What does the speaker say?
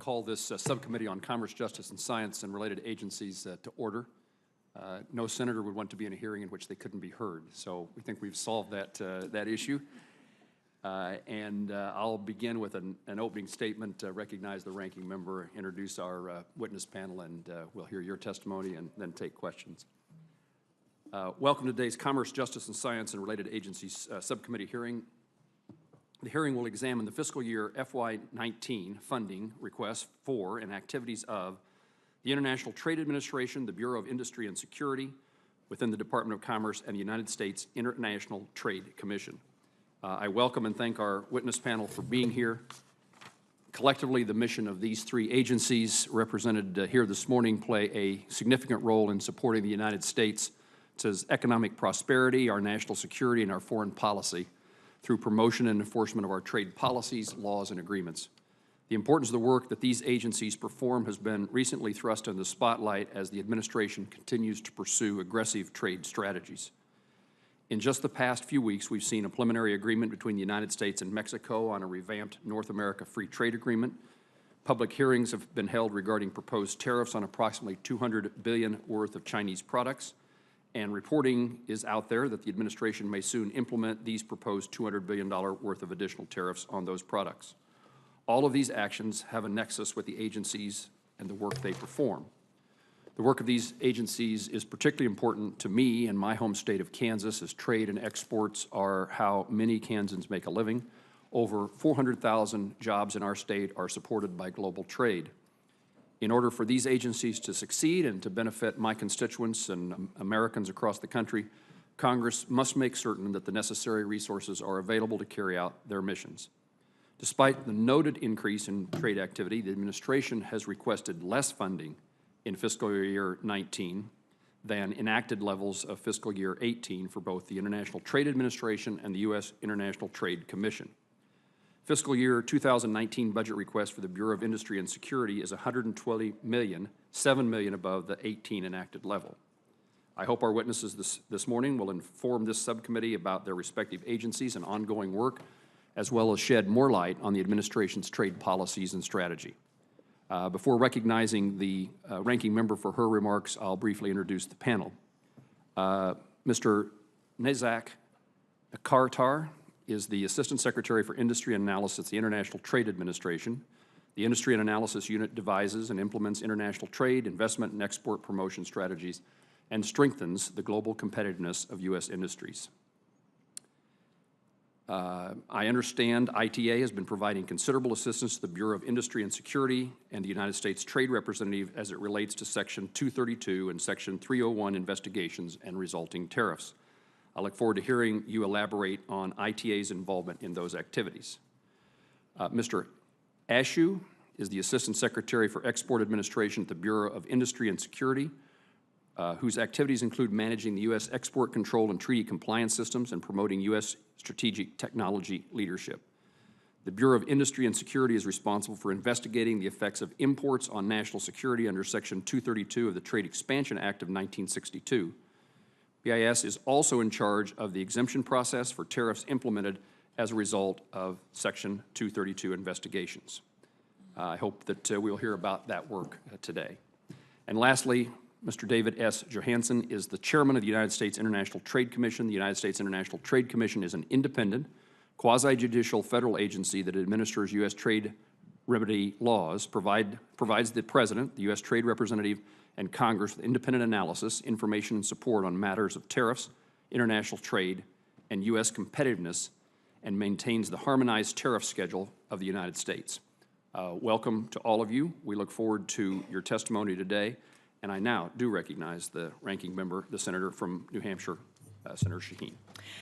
call this Subcommittee on Commerce, Justice, and Science and related agencies to order. No senator would want to be in a hearing in which they couldn't be heard, so we think we've solved that issue. I'll begin with an opening statement, recognize the ranking member, introduce our witness panel, and we'll hear your testimony and then take questions. Welcome to today's Commerce, Justice, and Science and related agencies Subcommittee hearing. The hearing will examine the fiscal year FY19 funding requests for and activities of the International Trade Administration, the Bureau of Industry and Security within the Department of Commerce, and the United States International Trade Commission. I welcome and thank our witness panel for being here. Collectively, the mission of these three agencies represented here this morning play a significant role in supporting the United States' economic prosperity, our national security, and our foreign policy through promotion and enforcement of our trade policies, laws, and agreements. The importance of the work that these agencies perform has been recently thrust into the spotlight as the administration continues to pursue aggressive trade strategies. In just the past few weeks, we've seen a preliminary agreement between the United States and Mexico on a revamped North America Free Trade Agreement. Public hearings have been held regarding proposed tariffs on approximately $200 billion worth of Chinese products, and reporting is out there that the administration may soon implement these proposed $200 billion worth of additional tariffs on those products. All of these actions have a nexus with the agencies and the work they perform. The work of these agencies is particularly important to me in my home state of Kansas, as trade and exports are how many Kansans make a living. Over 400,000 jobs in our state are supported by global trade. In order for these agencies to succeed and to benefit my constituents and Americans across the country, Congress must make certain that the necessary resources are available to carry out their missions. Despite the noted increase in trade activity, the administration has requested less funding in fiscal year 19 than enacted levels of fiscal year 18 for both the International Trade Administration and the U.S. International Trade Commission. Fiscal year 2019 budget request for the Bureau of Industry and Security is $120 million, $7 million above the 18 enacted level. I hope our witnesses this morning will inform this subcommittee about their respective agencies and ongoing work, as well as shed more light on the administration's trade policies and strategy. Before recognizing the ranking member for her remarks, I'll briefly introduce the panel. Mr. Nezak Akartar is the Assistant Secretary for Industry and Analysis at the International Trade Administration. The Industry and Analysis Unit devises and implements international trade, investment, and export promotion strategies and strengthens the global competitiveness of U.S. industries. I understand ITA has been providing considerable assistance to the Bureau of Industry and Security and the United States Trade Representative as it relates to Section 232 and Section 301 investigations and resulting tariffs. I look forward to hearing you elaborate on ITA's involvement in those activities. Mr. Ashu is the Assistant Secretary for Export Administration at the Bureau of Industry and Security, whose activities include managing the U.S. export control and treaty compliance systems and promoting U.S. strategic technology leadership. The Bureau of Industry and Security is responsible for investigating the effects of imports on national security under Section 232 of the Trade Expansion Act of 1962. BIS is also in charge of the exemption process for tariffs implemented as a result of Section 232 investigations. I hope that we'll hear about that work today. And lastly, Mr. David S. Johansen is the Chairman of the United States International Trade Commission. The United States International Trade Commission is an independent, quasi-judicial federal agency that administers U.S. trade remedy laws, provides the President, the U.S. Trade Representative, and Congress with independent analysis, information, and support on matters of tariffs, international trade, and U.S. competitiveness, and maintains the harmonized tariff schedule of the United States. Welcome to all of you. We look forward to your testimony today, and I now do recognize the ranking member, the Senator from New Hampshire, Senator Shaheen.